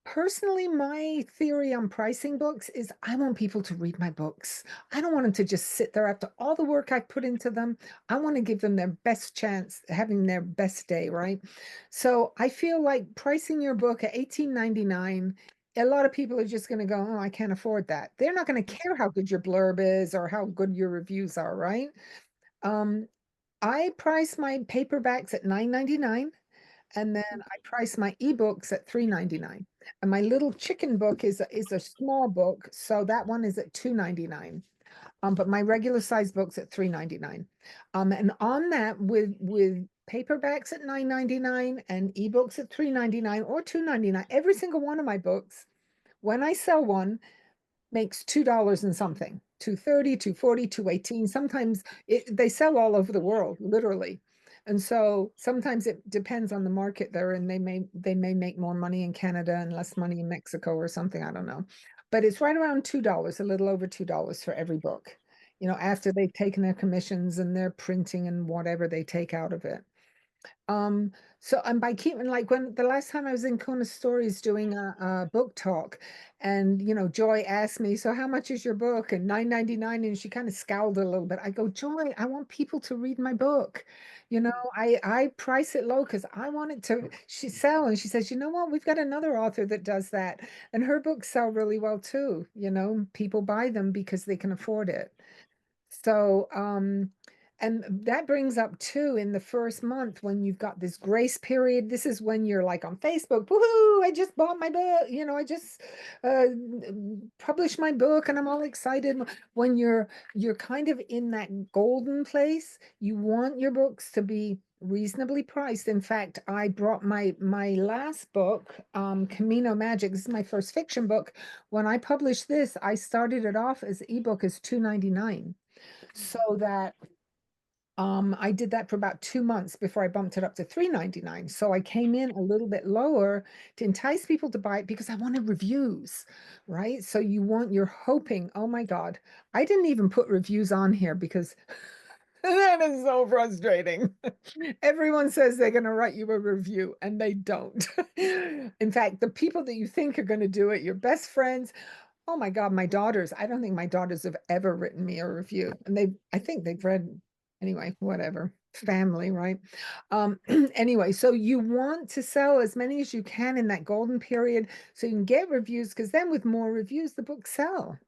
personally, my theory on pricing books is I want people to read my books. I don't want them to just sit there after all the work I put into them. I want to give them their best chance, having their best day, right? So I feel like pricing your book at $18.99, a lot of people are just going to go, oh, I can't afford that. They're not going to care how good your blurb is or how good your reviews are, right? I price my paperbacks at $9.99. And then I price my ebooks at $3.99. And my little chicken book is a small book, so that one is at $2.99. But my regular size book's at $3.99. And on that, with paperbacks at $9.99 and ebooks at $3.99 or $2.99, every single one of my books, when I sell one, makes $2 and something, 2.30, 2.40, 2.18. Sometimes they sell all over the world, literally. And so sometimes it depends on the market they're in. They may make more money in Canada and less money in Mexico or something. I don't know. But it's right around $2, a little over $2 for every book, after they've taken their commissions and their printing and whatever they take out of it. And by keeping, like, when the last time I was in Kona Stories doing a book talk, and Joy asked me, so how much is your book? And $9.99, and she kind of scowled a little bit. I go, Joy, I want people to read my book. I price it low because I want it to sell. And she says, you know what? We've got another author that does that, and her books sell really well too. People buy them because they can afford it. So, and that brings up too, in the first month when you've got this grace period, this is when you're like on Facebook, woohoo, I just bought my book, I just published my book and I'm all excited. When you're kind of in that golden place, you want your books to be reasonably priced. In fact, I brought my last book, Camino Magic. This is my first fiction book. When I published this, I started it off as ebook as $2.99. So that I did that for about 2 months before I bumped it up to $3.99. So I came in a little bit lower to entice people to buy it because I wanted reviews, right? So you're hoping, oh my God, I didn't even put reviews on here because that is so frustrating. Everyone says they're going to write you a review and they don't. In fact, the people that you think are going to do it, your best friends, oh my God, my daughters, I don't think my daughters have ever written me a review. And I think they've read, anyway, whatever, family, right? Anyway, so you want to sell as many as you can in that golden period so you can get reviews, because then with more reviews, the books sell.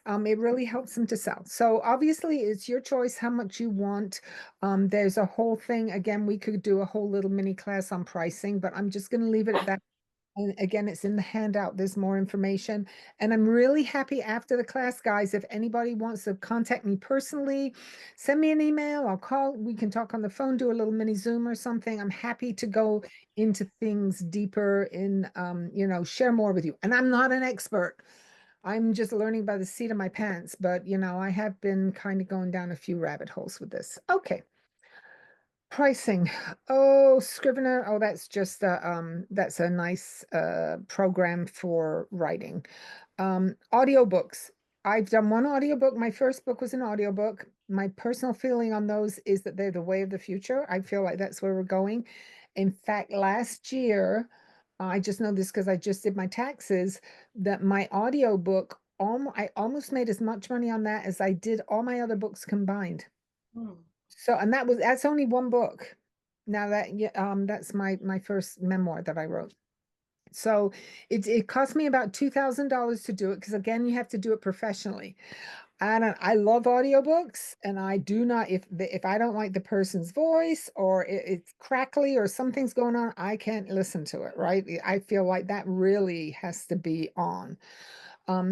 It really helps them to sell. So obviously it's your choice how much you want. There's a whole thing. Again, we could do a whole little mini class on pricing, but I'm just going to leave it at that. And again, it's in the handout. There's more information. And I'm really happy after the class, guys, if anybody wants to contact me personally, send me an email. I'll call. We can talk on the phone, do a little mini Zoom or something. I'm happy to go into things deeper in, share more with you. And I'm not an expert. I'm just learning by the seat of my pants, but I have been kind of going down a few rabbit holes with this. Okay. Pricing. Oh, Scrivener. Oh, that's just that's a nice program for writing. Audiobooks. I've done one audiobook. My first book was an audiobook. My personal feeling on those is that they're the way of the future. I feel like that's where we're going. In fact, last year, I just know this because I just did my taxes, that my audiobook, I almost made as much money on that as I did all my other books combined. Hmm. So, and that's only one book. Now that, yeah, that's my first memoir that I wrote. So it cost me about $2,000 to do it because again, you have to do it professionally. And I love audiobooks, and I do not, if I don't like the person's voice or it's crackly or something's going on, I can't listen to it, right? I feel like that really has to be on.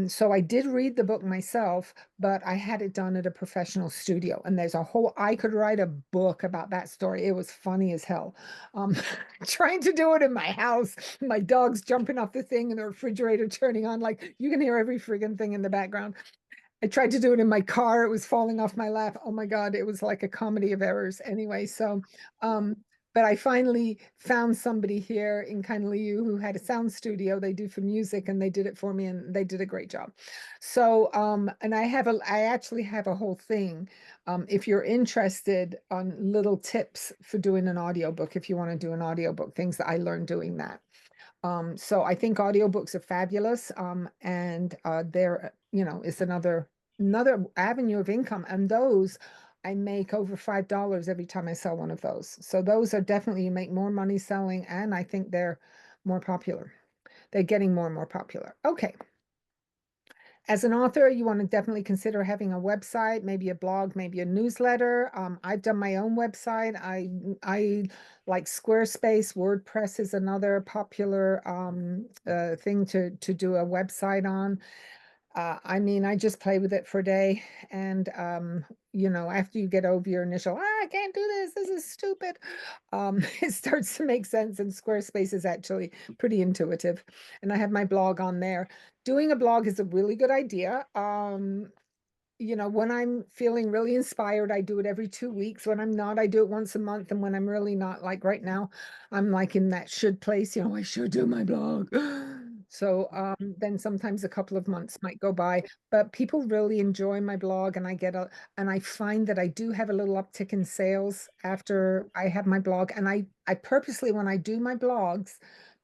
So I did read the book myself, but I had it done at a professional studio. And I could write a book about that story. It was funny as hell. Um, trying to do it in my house, my dog's jumping off the thing and the refrigerator turning on, like you can hear every friggin' thing in the background. I tried to do it in my car. It was falling off my lap. Oh my God, it was like a comedy of errors. Anyway, so but I finally found somebody here in Kindley who had a sound studio. They do for music and they did it for me and they did a great job. So and I actually have a whole thing. If you're interested on little tips for doing an audiobook, if you want to do an audiobook, things that I learned doing that. So I think audiobooks are fabulous. And they're, it's another avenue of income. And those I make over $5 every time I sell one of those. So those are definitely, you make more money selling, and I think they're more popular. They're getting more and more popular. Okay. As an author, you want to definitely consider having a website, maybe a blog, maybe a newsletter. I've done my own website. I like Squarespace. WordPress is another popular thing to do a website on. I mean, I just play with it for a day, and after you get over your initial, I can't do this, this is stupid, it starts to make sense, and Squarespace is actually pretty intuitive. And I have my blog on there. Doing a blog is a really good idea. When I'm feeling really inspired, I do it every 2 weeks. When I'm not, I do it once a month. And when I'm really not, like right now, I'm like in that should place, I should do my blog. So then sometimes a couple of months might go by, but people really enjoy my blog, and and I find that I do have a little uptick in sales after I have my blog. And I purposely, when I do my blogs,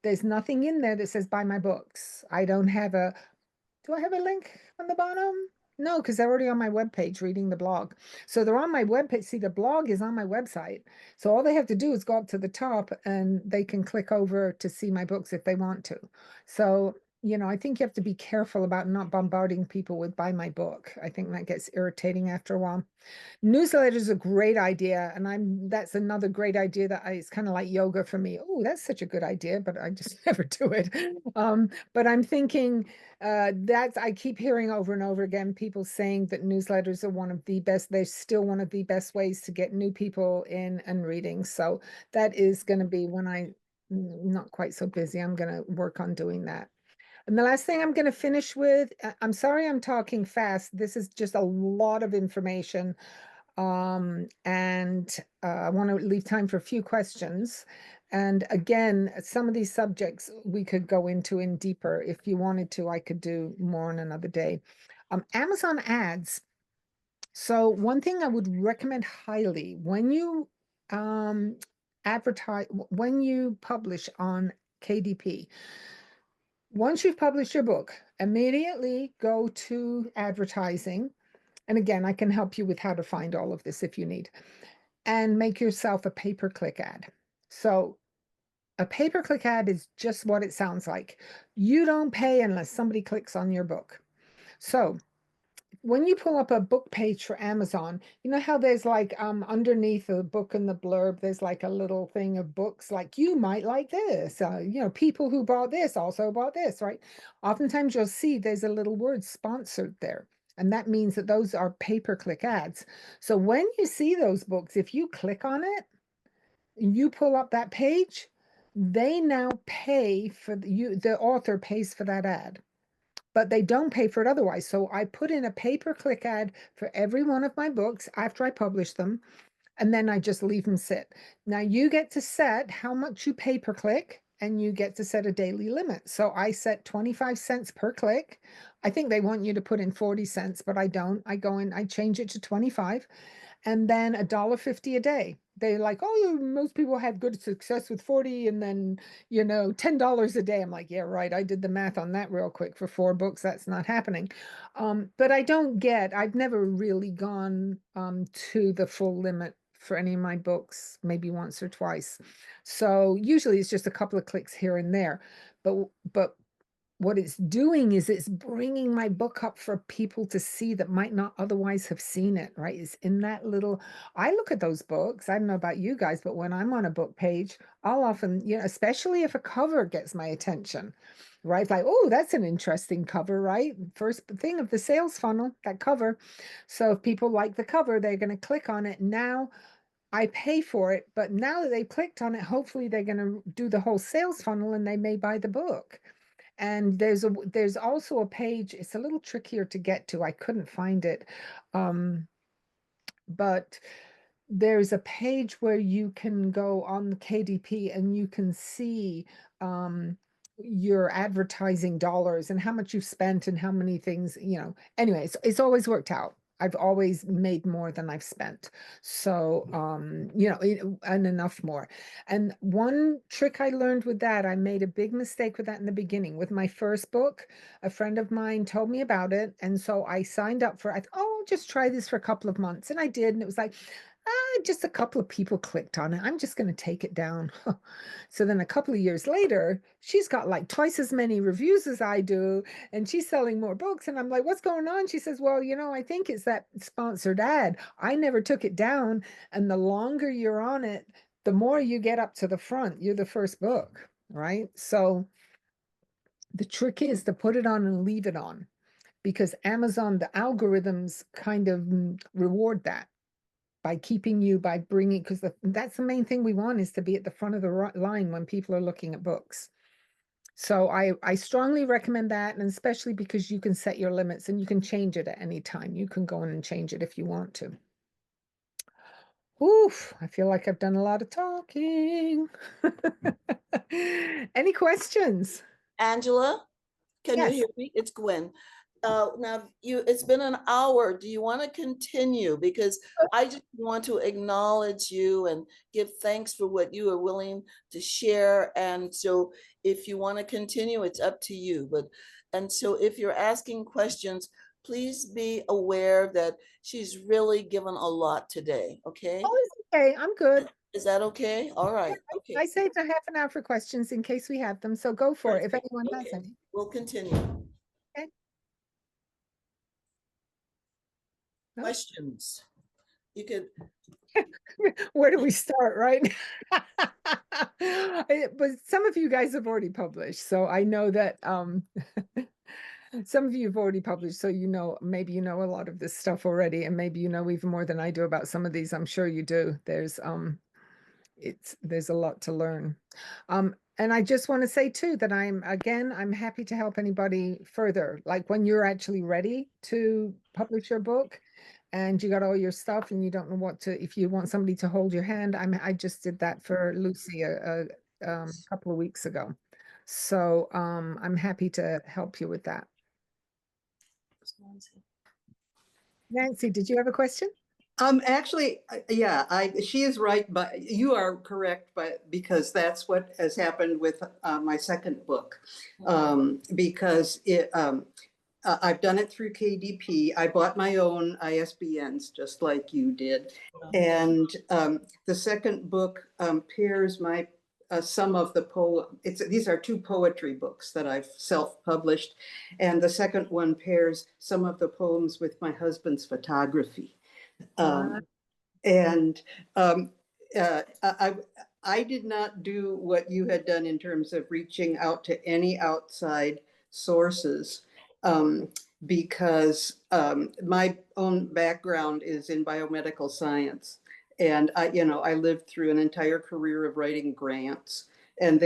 there's nothing in there that says buy my books. I don't have do I have a link on the bottom? No, because they're already on my webpage reading the blog. So they're on my webpage. See, the blog is on my website. So all they have to do is go up to the top and they can click over to see my books if they want to. So, I think you have to be careful about not bombarding people with buy my book. I think that gets irritating after a while. Newsletter is a great idea, and that's another great idea that it's kind of like yoga for me. Oh, that's such a good idea, but I just never do it. But I'm thinking I keep hearing over and over again people saying that newsletters are one of the best, they're still one of the best ways to get new people in and reading. So that is going to be when I'm not quite so busy, I'm going to work on doing that. And the last thing I'm going to finish with, I'm sorry I'm talking fast. This is just a lot of information. And I want to leave time for a few questions. And again, some of these subjects we could go into in deeper. If you wanted to, I could do more on another day. Amazon ads. So one thing I would recommend highly when you when you publish on KDP, once you've published your book, immediately go to advertising. And again, I can help you with how to find all of this if you need, and make yourself a pay-per-click ad. So a pay-per-click ad is just what it sounds like. You don't pay unless somebody clicks on your book. So when you pull up a book page for Amazon, you know how there's like underneath the book and the blurb, there's like a little thing of books like you might like this. People who bought this also bought this, right? Oftentimes you'll see there's a little word sponsored there. And that means that those are pay-per-click ads. So when you see those books, if you click on it, you pull up that page, they now pay for the author pays for that ad, but they don't pay for it otherwise. So I put in a pay-per-click ad for every one of my books after I publish them, and then I just leave them sit. Now you get to set how much you pay per click, and you get to set a daily limit. So I set 25 cents per click. I think they want you to put in 40 cents, but I don't. I go in, I change it to 25. and then $1.50 a day. They like, oh, most people have good success with 40 and then, $10 a day. I'm like, yeah, right. I did the math on that real quick for 4 books. That's not happening. But I've never really gone to the full limit for any of my books, maybe once or twice. So usually it's just a couple of clicks here and there. But what it's doing is it's bringing my book up for people to see that might not otherwise have seen it, right? It's in that little, I look at those books. I don't know about you guys, but when I'm on a book page, I'll often, especially if a cover gets my attention, right? Like, oh, that's an interesting cover, right? First thing of the sales funnel, that cover. So if people like the cover, they're going to click on it. Now I pay for it, but now that they've clicked on it, hopefully they're going to do the whole sales funnel and they may buy the book. And there's also a page, it's a little trickier to get to. I couldn't find it. But there's a page where you can go on the KDP and you can see your advertising dollars and how much you've spent and how many things, anyway, it's always worked out. I've always made more than I've spent. So, and enough more. And one trick I learned with that, I made a big mistake with that in the beginning. With my first book, a friend of mine told me about it. And so I signed up for, I'll just try this for a couple of months. And I did. And it was like, just a couple of people clicked on it. I'm just going to take it down. So then a couple of years later, she's got like twice as many reviews as I do, and she's selling more books. And I'm like, what's going on? She says, well, I think it's that sponsored ad. I never took it down. And the longer you're on it, the more you get up to the front. You're the first book, right? So the trick is to put it on and leave it on, because Amazon, the algorithms kind of reward that by bringing, because that's the main thing we want, is to be at the front of the line when people are looking at books. So I strongly recommend that, and especially because you can set your limits and you can change it at any time. You can go in and change it if you want to. Oof, I feel like I've done a lot of talking. Any questions? Angela, can you Yes. hear me? It's Gwen. Now it's been an hour. Do you want to continue? Because I just want to acknowledge you and give thanks for what you are willing to share. And so if you want to continue, it's up to you. And so if you're asking questions, please be aware that she's really given a lot today. Okay. Oh, it's okay. I'm good. Is that okay? All right. Okay. I saved a half an hour for questions in case we have them. So go for it if Perfect. anyone has Okay. any. We'll continue. Okay. No? Questions. You could. Where do we start, right? But some of you guys have already published, so I know that some of you have already published, so maybe you know a lot of this stuff already, and maybe you know even more than I do about some of these. I'm sure you do. There's a lot to learn. And I just want to say too that I'm happy to help anybody further. Like when you're actually ready to publish your book and you got all your stuff and you don't know if you want somebody to hold your hand. I just did that for Lucy a couple of weeks ago. So I'm happy to help you with that. Nancy, did you have a question? Actually, yeah, she is right, but you are correct, but because that's what has happened with my second book, because I've done it through KDP. I bought my own ISBNs just like you did, and the second book pairs my some of the these are 2 poetry books that I've self-published, and the second one pairs some of the poems with my husband's photography. And I did not do what you had done in terms of reaching out to any outside sources, because my own background is in biomedical science. And I lived through an entire career of writing grants, and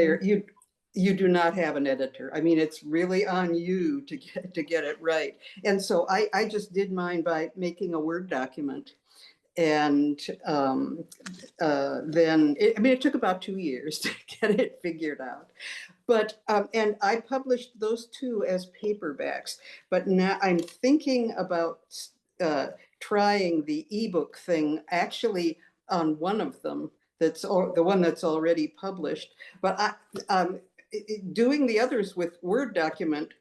you do not have an editor. I mean, it's really on you to get it right. And so I just did mine by making a Word document. And then it took about 2 years to get it figured out. But and I published those 2 as paperbacks. But now I'm thinking about trying the ebook thing actually on one of them, the one that's already published. But doing the others with Word document,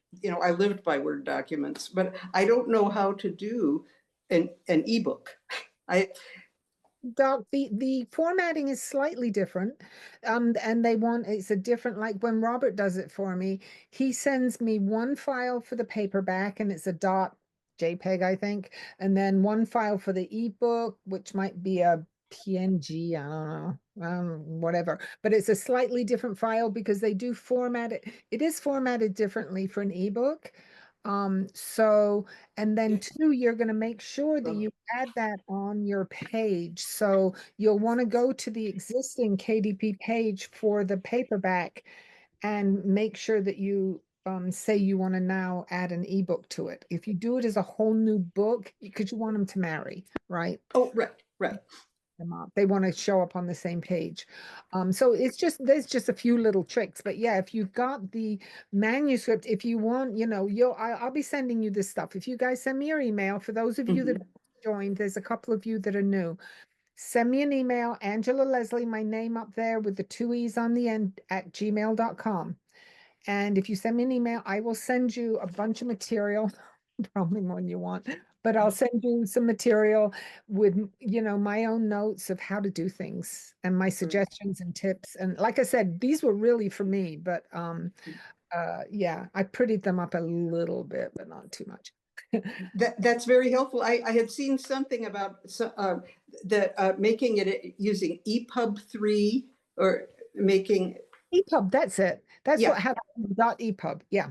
I lived by Word documents, but I don't know how to do an ebook. Doc, the formatting is slightly different. And it's a different, like when Robert does it for me, he sends me one file for the paperback and it's a .jpeg, I think, and then one file for the ebook, which might be a PNG, I don't know, whatever. But it's a slightly different file because they do format it. It is formatted differently for an ebook. So, and then two, you're going to make sure that you add that on your page. So you'll want to go to the existing KDP page for the paperback and make sure that you say you want to now add an ebook to it. If you do it as a whole new book, because you want them to marry, right? Oh, right. Them up. They want to show up on the same page. So there's just a few little tricks, but yeah, if you've got the manuscript, if you want, I'll be sending you this stuff. If you guys send me your email, for those of you that joined, there's a couple of you that are new. Send me an email, Angela Leslee, my name up there with the 2 E's on the end at gmail.com. And if you send me an email, I will send you a bunch of material, probably more than you want, but I'll send you some material with, my own notes of how to do things and my suggestions and tips. And like I said, these were really for me, but yeah, I prettied them up a little bit, but not too much. That's very helpful. I had seen something about making it using EPUB 3 or making EPUB, that's it. That's Yeah. what happened. EPUB, yeah.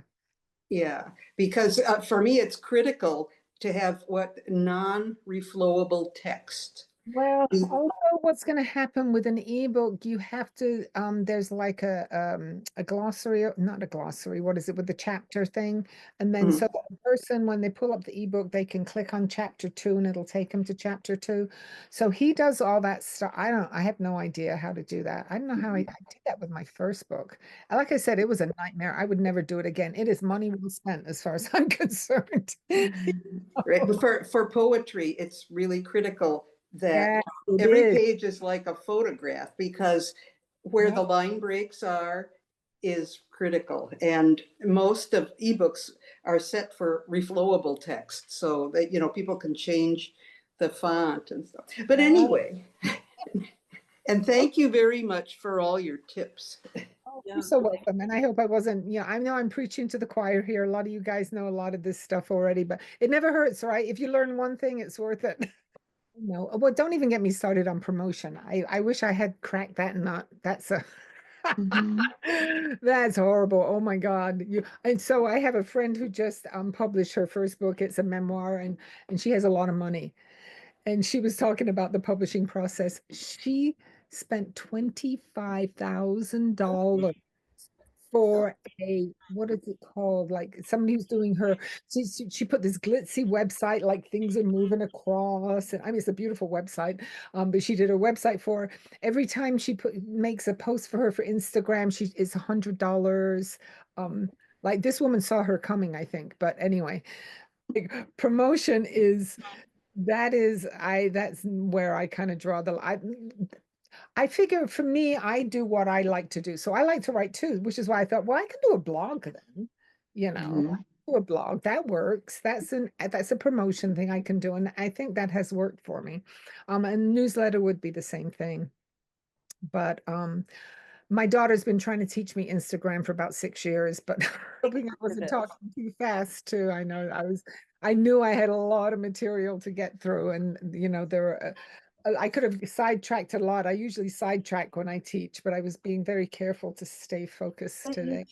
Yeah, because for me, it's critical to have non-reflowable text. Well, also what's going to happen with an ebook, you have to, there's like a glossary, not a glossary, what is it, with the chapter thing? And then so the person, when they pull up the ebook, they can click on chapter 2 and it'll take them to chapter 2. So he does all that stuff. I have no idea how to do that. I don't know how I did that with my first book. Like I said, it was a nightmare. I would never do it again. It is money well spent as far as I'm concerned. Right, but for poetry, it's really critical that Yeah, every page is like a photograph, because where the line breaks are is critical. And most of ebooks are set for reflowable text so that, people can change the font and stuff. But anyway, and thank you very much for all your tips. Oh, you're so welcome. And I hope I wasn't, I know I'm preaching to the choir here. A lot of you guys know a lot of this stuff already, but it never hurts, right? If you learn one thing, it's worth it. No, well, don't even get me started on promotion. I wish I had cracked that nut. That's a that's horrible. Oh my God. And so I have a friend who just published her first book. It's a memoir, and she has a lot of money. And she was talking about the publishing process. She spent $25,000 for what is it called? Like somebody who's doing she put this glitzy website, like things are moving across. And I mean, it's a beautiful website. But she did a website for her. Every time she makes a post for her for Instagram, it's $100. Like this woman saw her coming, I think. But anyway, like, promotion that's where I kind of draw the line. I figure for me, I do what I like to do. So I like to write too, which is why I thought, well, I can do a blog then, do a blog. That works. That's a promotion thing I can do. And I think that has worked for me. And newsletter would be the same thing. But my daughter's been trying to teach me Instagram for about 6 years, but hoping I wasn't talking too fast too. I knew I had a lot of material to get through, and there were I could have sidetracked a lot. I usually sidetrack when I teach, but I was being very careful to stay focused today.